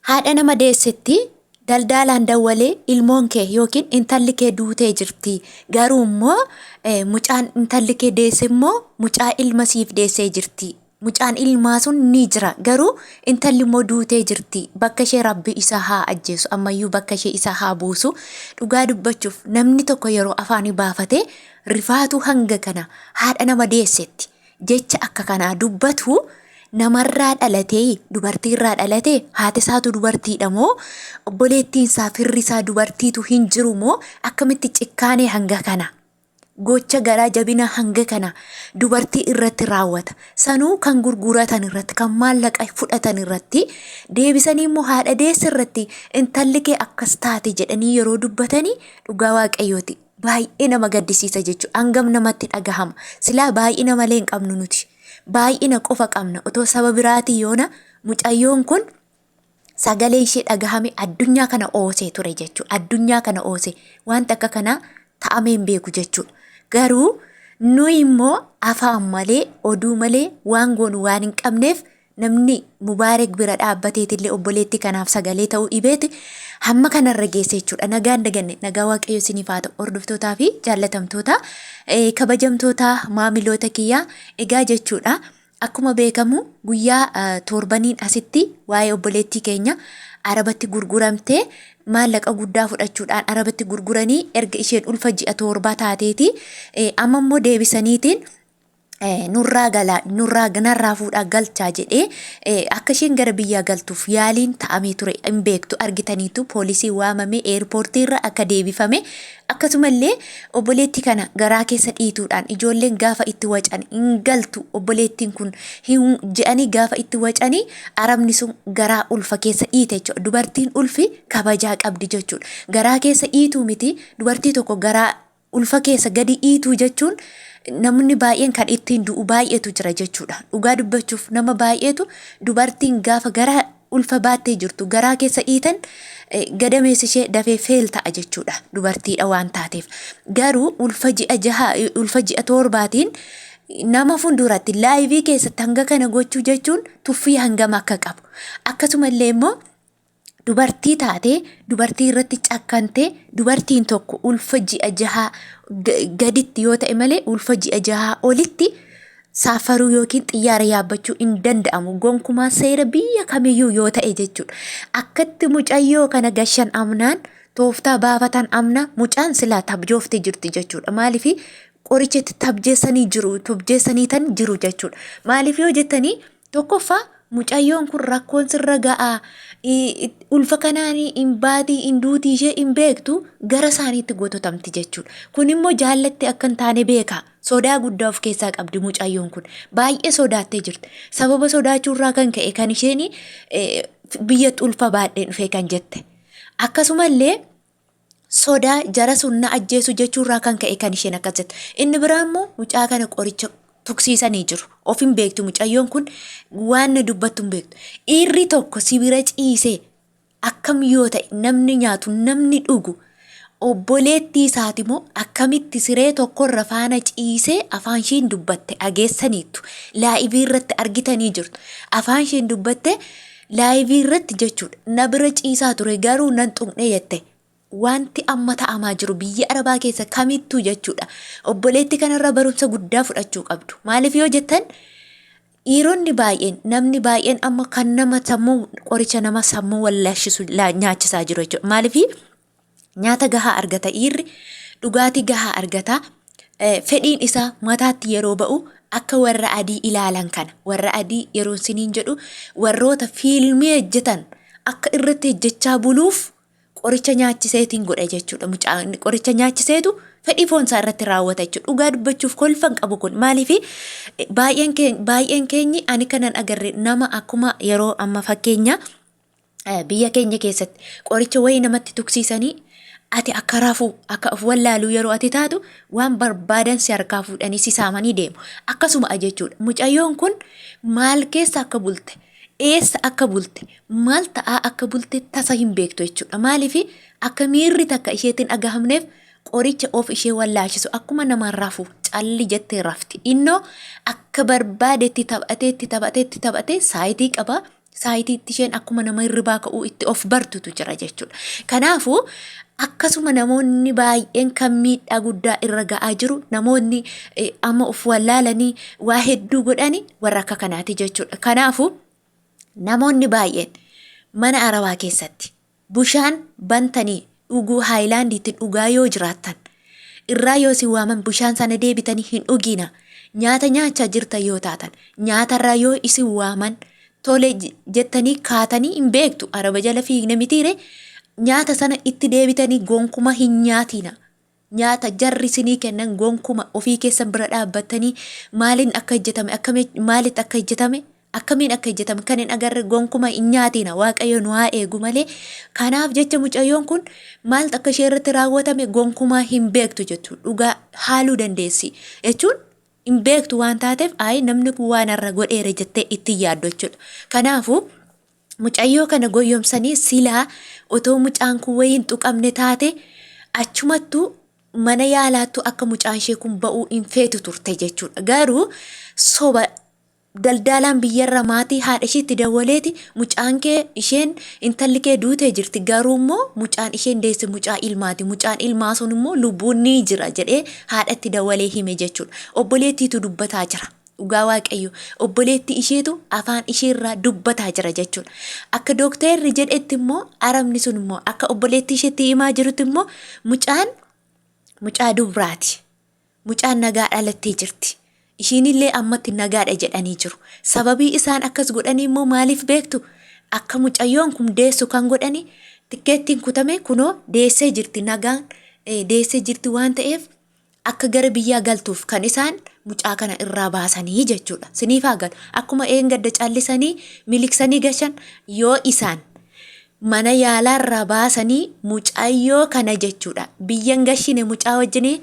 haadha nama deessetti daldalaan dawwalee ilmoon kee yookiin intalli kee duutee jirti. Garuu immoo mucaan intalli kee deesse immoo mucaa ilma siif deessee jirti. Mucaan ilmaa sun ni jira garuu intalli immoo duutee jirti. Bakka ishee rabbi isa haa ajjeesu ammayyuu bakka ishee isa haa buusu. Dhugaa dubbachuuf namni tokko yeroo afaanii baafate rifaatu hanga kana haadha nama deessetti jecha akka kanaa dubbatu. Namarraa dhalatee dubartiirraa dhalatee haati isaatu dubartiidha moo obboleettiin isaa firri isaa dubartiitu hin jiru moo akkamitti cikkaanee hanga kana gocha garaa jabina hanga kana dubartii irratti raawwata. Sanuu kan gurguratan irratti kan maallaqa fudhatan irratti deebisanii immoo haadha deesse irratti intalli kee akkas taate jedhanii yeroo dubbatanii dhugaa waaqayyooti. Baay'ee nama gaddisiisa jechuudha. Hangam namatti dhagahama. Silaa baay'ina malee hin qabnu nuti. Baay'ina qofa qabna otoo saba biraatii yoona mucayyoon kun sagalee ishee dhagahame addunyaa kana oosee ture jechuudha. Addunyaa kana oosee wanta akka kanaa ta'amee hin beeku jechuudha. Garuu nuyi immoo afaan malee oduu malee waan goonu waan hin qabneef namni Mubaarak bira dhaabbateetillee obboleetti kanaaf sagalee ta'uu dhibeeti hamma kanarra geesse jechuudha. Nagaan daganne nagaa waaqayyo isiniif haa ta'u hordoftootaa fi jaallatamtoota kabajamtoota maamiloota kiyyaa egaa jechuudha. Akkuma beekamu guyyaa torbaniin asitti waa'ee obboleettii keenya Arabatti gurguramtee maallaqa guddaa fudhachuudhaan Arabatti gurguranii erga isheen ulfa ji'a torbaa taateeti amma immoo deebisaniitiin nurraa fuudhaa galchaa jedhee akka isheen gara biyyaa galtuuf yaaliin ta'amee ture hin beektu argitaniitu poolisii waamamee eerpoortiirra akka deebifame akkasumallee obboleettii kana garaa keessa dhiituudhaan ijoolleen gaafa itti wacan hin galtu obboleettiin kun hin je'anii gaafa itti wacanii Arabni sun garaa ulfa keessa dhiite jechuudha. Dubartiin ulfi kabajaa qabdi jechuudha. Garaa keessa dhiituu miti dubartii tokko garaa ulfa keessa gadi dhiituu jechuun namni baay'een kan ittiin du'u baay'eetu jira jechuudha. Dhugaa dubbachuuf nama baay'eetu dubartiin gaafa garaa ulfa baattee jirtu garaa keessa dhiitan gadameessi ishee dafee feel ta'a jechuudha. Dubartiidha waan taateef garuu ulfa ji'a torbaatiin nama funduratti laayivii keessatti hanga kana gochuu jechuun tuffii hangam akka qabu. Akkasumallee immoo dubartii taatee dubartii irratti cakkantee dubartiin tokko ulfa ji'a jahaa gaditti yoo ta'e malee ulfa ji'a jahaa olitti saafaruu yookiin xiyyaara yaabbachuu hin danda'amu. Gonkumaa seera biyya kamiyyuu yoo ta'e jechuudha. Akkatti mucayyoo kana gashan amnaan tooftaa baafatan amna mucaan silaa tabjooftee jirti jechuudha. Maaliif qorichatti tabjeessanii tan jiru jechuudha. Maaliif yoo jettanii tokkoffaa mucayyoon kun rakkoon sirra ga'aa ulfa kanaanii hin baatii hin duutii ishee hin beektu gara isaaniitti gototamti jechuudha. Kun immoo jaallatti akka hin taane beeka. Sodaa guddaa of keessaa qabdi mucayyoon kun. Baay'ee sodaattee jirti. Sababa sodaachuurraa kan ka'e kan isheen biyya ulfa baadhee dhufee kan jette. Akkasumallee sodaa jara sun na ajjeesu jechuurraa kan ka'e kan isheen akkas jette. Inni biraa immoo mucaa kana qoricha tuksiisanii jiru. Of hin beektu mucayyoon kun waan na dubbattu hin beektu. Dhiirri tokko sibira ciisee akkam yoo ta'e namni nyaatu namni dhugu obboleettii isaati moo akkamitti siree tokkorra faana ciisee afaan isheen dubbatte ageessaniittu laayivii irratti argitanii jirtu. Afaan isheen dubbatte laayivii irratti jechuudha. Na bira ciisaa ture garuu nan tuqne jette. Wanti amma ta'amaa jiru biyya Arabaa keessa kamittuu jechuudha. Obboleettii kanarra barumsa guddaa fudhachuu qabdu. Maaliif yoo jettan dhiironni baay'een namni baay'een amma kan nama sammuu qoricha nama sammuu wallaashisu nyaachisaa jiru jechuudha. Maaliif nyaata gahaa argata dhiirri dhugaatii gahaa argata fedhiin isaa mataatti yeroo ba'u akka warra adii ilaalan kana warra adii yeroo siniin jedhu warroota fiilmii hojjetan akka irratti hojjechaa buluuf qoricha nyaachiseetiin godha jechuudha. Mucaan qoricha nyaachiseetu fedhii foonsaa irratti raawwata jechuudha. Dhugaa dubbachuuf kolfan qabu kun maaliif baay'een keenyi ani kanan agarre nama akkuma yeroo amma fakkeenya biyya keenya keessatti qoricha wayii namatti tuksiisanii ati akka raafuu akka of wallaaluu yeroo ati taatu waan barbaadan si harkaa fuudhanii si saamanii deemu. Akkasuma jechuudha. Mucayyoon kun maal keessa akka bulte eessa akka bulte maal ta'aa akka bulte tasa hin beektu jechuudha. Maaliif akka miirri takka isheetiin dhagahamneef qoricha of ishee wallaashisu akkuma namaan rafuu calli jettee rafti. Innoo akka barbaadetti taphatee saayitii qaba. Saayitiitti isheen akkuma nama hirribaa ka'uu itti of bartutu jira jechuudha. Kanaafuu akkasuma namoonni baay'een kan miidhaa guddaa irra ga'aa jiru namoonni amma of wallaalanii waa hedduu godhani warra akka kanaati jechuudha. Kanaafuu namoonni baay'een mana arabaa keessatti bishaan bantanii dhuguu haayilaandiitti dhugaa yoo jiraattan irraa yoo si waaman bishaan sana deebitanii hin dhugina. Nyaata nyaachaa jirtan yoo taatan nyaatarraa yoo isin waaman tole jettanii kaatanii hin beektu araba jala fiigne mitiire nyaata sana itti deebitanii gonkuma hin nyaatina. Nyaata jarri isinii kennan gonkuma ofii keessan bira dhaabbattanii maaliin akka hojjetame maalitti akka hojjetame akkamiin akka hojjetame kan hin agarre gonkuma hin nyaatina. Waaqayyo nu haa eegu malee. Kanaaf jecha mucayyoon kun maaltu akka ishee irratti raawwatame gonkumaa hin beektu jechuudha. Dhugaa haaluu dandeessi jechuun hin beektu waan taateef namni kun waan irra godheera jettee itti yaaddu jechuudha. Kanaafuu mucayyoo kana goyyomsanii silaa otoo mucaan kun wayiin tuqamne taate achumattu mana yaalaattu akka mucaan ishee kun ba'uu hin feetu turte jechuudha. Garuu soba daldalaan biyyarra maatii haadha isheetti dawwaleeti mucaan kee isheen intalli kee duutee jirti garuu immoo mucaan isheen deesse mucaa ilmaati. Mucaan ilmaa sun immoo lubbuun ni jira jedhee haadhatti dawwalee hime jechuudha. Obboleettiitu dubbataa jira. Dhugaa Waaqayyo obboleetti isheetu afaan isheerraa dubbataa jira jechuudha. Akka dooktarri jedhetti immoo arabni sun immoo akka obboleetti isheetti himaa jirutti immoo mucaa dubraati. Mucaan nagaa dhalattee jirti. Ishiinillee ammatti nagaadha jedhanii jiru. Sababii isaan akkas godhanii immoo maaliif beektu? Akka mucayyoon kun deessu kan godhani tikkeettiin kutame kunoo deessee jirti nagaan deessee jirti waan ta'eef akka gara biyyaa galtuuf kan isaan mucaa kana irraa baasanii jechuudha. Siniifaa galu akkuma eengadda callisanii miliksanii gashan yoo isaan mana yaalaarraa baasanii mucayyoo kana jechuudha. Biyyan gashine mucaa wajjinii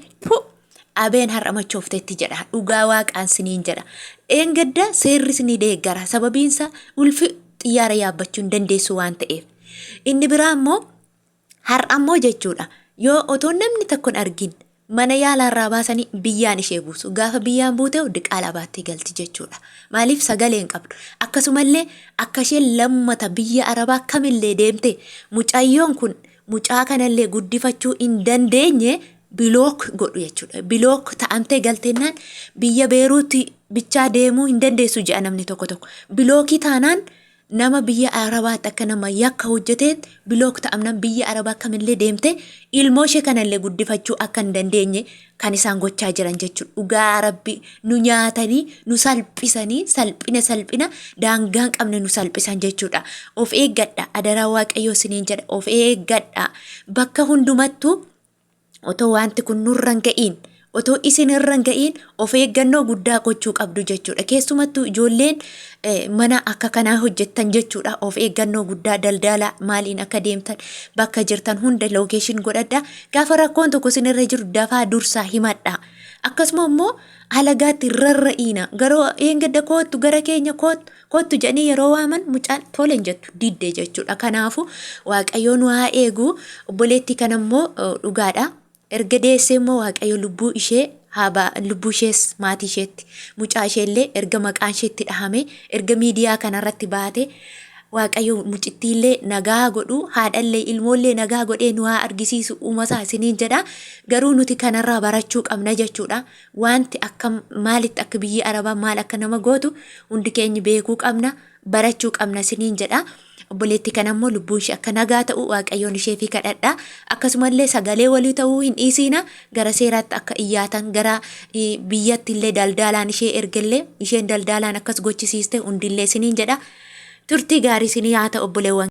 abeen har'amachooftetti jedha. Dhugaa Waaqaan siniin jedha. Eengadda seerri sinii deeggara sababiinsa ulfi xiyyaara yaabbachuu hin dandeessu waan ta'eef. Inni biraa immoo har'ammoo jechuudha. Yoo otoo namni tokko hin argin mana yaalaarraa baasanii biyyaan ishee buusu. Gaafa biyyaan buute diqaalaa baattee galti jechuudha. Maaliif sagalee hin qabdu. Akkasumallee akka isheen lammata biyya arabaa kamillee deemte mucayyoon kun mucaa kanallee guddifachuu hin dandeenye bilook godhu jechuudha. Bilook ta'amtee galteennaan biyya Beeruutti bichaa deemuu hin dandeessu jedha namni tokko tokko. Bilookii taanaan nama biyya arabaatti akka nama yakka hojjeteen bilook ta'amnaan biyya arabaa kamillee deemte ilmoo ishee kanallee guddifachuu akka hin dandeenye kan isaan gochaa jiran jechuudha. Dhugaa Rabbi nu nyaatanii nu salphisanii salphina daangaan qabne nu salphisan jechuudha. Of eeggadha adaraa Waaqayyoo siniin jedha. Of eeggadha bakka hundumattuu otoo wanti kun nurran ga'iin otoo isin irran ga'iin of eeggannoo guddaa gochuu qabdu jechuudha. Keessumattuu ijoolleen mana akka kanaa hojjettan jechuudha. Of eeggannoo guddaa daldala maaliin akka deemtan bakka jirtan hunda lookeeshin godhadha. Gaafa rakkoon tokko isin irra jiru dafaa dursaa himadha. Akkasuma immoo halagaatti rarra'iina garoo eengadda kootu gara keenya kootu jedhanii yeroo waaman mucaan toleen jettu diddee jechuudha. Kanaafuu Waaqayyoon waa eegu obboleetti kana immoo dhugaadha. Erga deessee immoo Waaqayyo lubbuu ishees maatii isheetti mucaa isheellee erga maqaan isheetti dhahame erga miidiyaa kanarratti baate Waaqayyo mucittiillee nagaa godhu haadhallee ilmoollee nagaa godhee nu haa argisiisu uumasaa isiniin jedha. Garuu nuti kanarraa barachuu qabna jechuudha. Wanti akka maalitti akka biyyi arabaa maal akka nama gootu hundi keenya beekuu qabna barachuu qabna isiniin jedha. Obboleetti kana immoo lubbuun ishee akka nagaa ta'u Waaqayyoon ishee fi kadhadha. Akkasumallee sagalee walii ta'uu hin dhiisina gara seeraatti akka iyyaatan gara biyyatti illee daldalaan ishee ergellee isheen daldalaan akkas gochisiiste hundillee isiniin jedha. Turtii gaarii isinii haa ta'u obboleewwan.